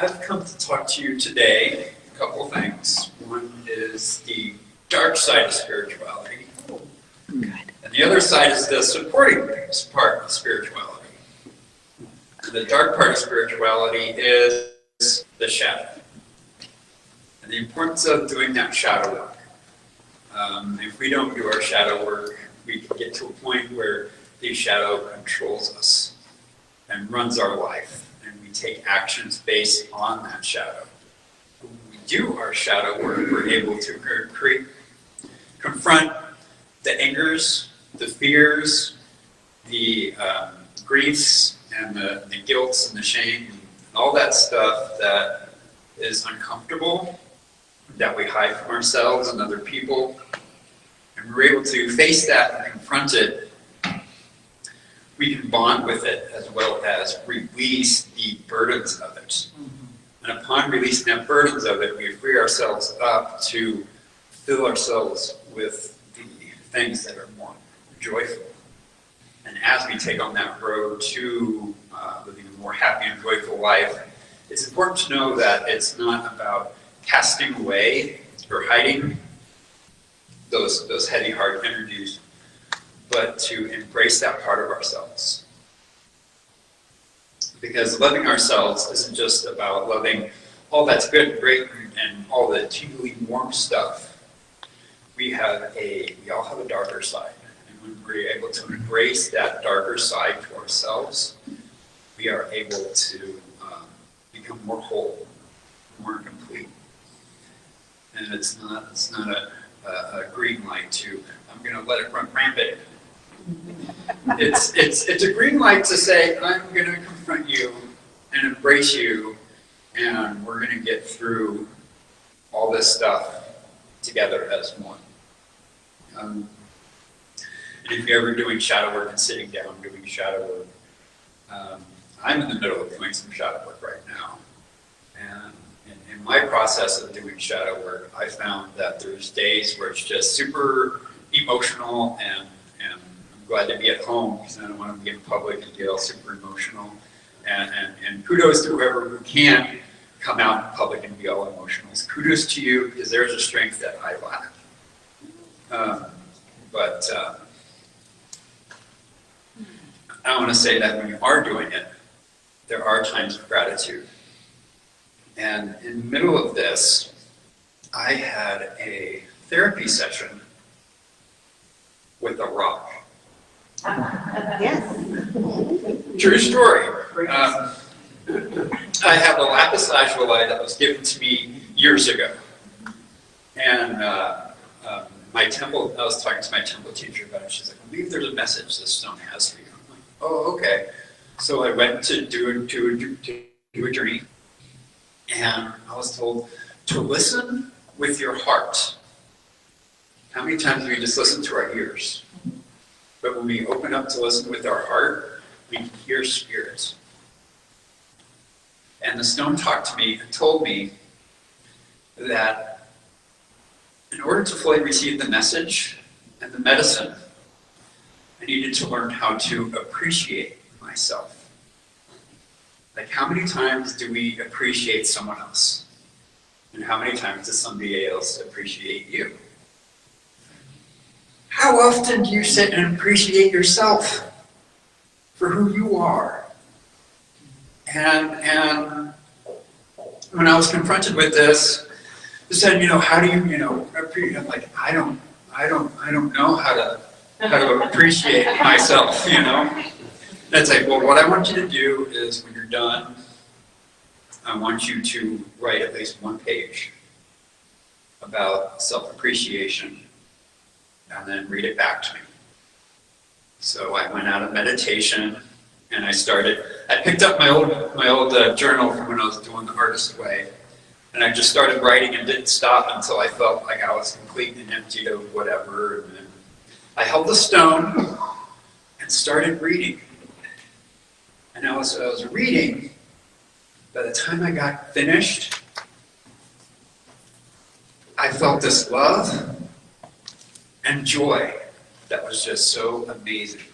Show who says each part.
Speaker 1: I've come to talk to you today a couple of things. One is the dark side of spirituality.
Speaker 2: Good.
Speaker 1: And the other side is the supporting part of spirituality. And the dark part of spirituality is the shadow. And the importance of doing that shadow work. If we don't do our shadow work, we can get to a point where the shadow controls us and runs our life, and we take actions based on that shadow. When we do our shadow work, we're able to confront the angers, the fears, the griefs, and the guilts and the shame, and all that stuff that is uncomfortable, that we hide from ourselves and other people. And we're able to face that and confront it. We can bond with it as well as release the burdens of it. And upon releasing the burdens of it, we free ourselves up to fill ourselves with the things that are more joyful. And as we take on that road to living a more happy and joyful life, it's important to know that it's not about casting away or hiding those heavy heart energies, but to embrace that part of ourselves. Because loving ourselves isn't just about loving all that's good and great and all the tingly warm stuff. We all have a darker side. And when we're able to embrace that darker side to ourselves, we are able to become more whole, more complete. And it's not a green light to, I'm going to let it run rampant. It's a green light to say, I'm going to confront you and embrace you, and we're going to get through all this stuff together as one. And if you're ever doing shadow work and sitting down doing shadow work, I'm in the middle of doing some shadow work right now. And in my process of doing shadow work, I found that there's days where it's just super emotional, and I'm glad to be at home because I don't want to be in public and get all super emotional. And kudos to whoever who can come out in public and be all emotional. Kudos to you, because there's a strength that I lack. But I want to say that when you are doing it, there are times of gratitude. And in the middle of this, I had a therapy session with a rock.
Speaker 2: Yes.
Speaker 1: True story. I have a lapis lazuli that was given to me years ago. And my temple, I was talking to my temple teacher about it. She's like, I believe there's a message this stone has for you. I'm like, oh, okay. So I went to do a journey. And I was told to listen with your heart. How many times do we just listen to our ears? But when we open up to listen with our heart, we can hear spirits. And the stone talked to me and told me that in order to fully receive the message and the medicine, I needed to learn how to appreciate myself. Like, how many times do we appreciate someone else? And how many times does somebody else appreciate you? How often do you sit and appreciate yourself for who you are? And when I was confronted with this, I said, how do you, appreciate? I'm like, I don't know how to appreciate myself, And it's like, well, what I want you to do is when you're done, I want you to write at least one page about self-appreciation and then read it back to me. So I went out of meditation and I picked up my old journal from when I was doing the artist way, and I just started writing and didn't stop until I felt like I was complete and emptied of whatever. And then I held the stone and started reading. And I was reading. By the time I got finished, I felt this love and joy that was just so amazing.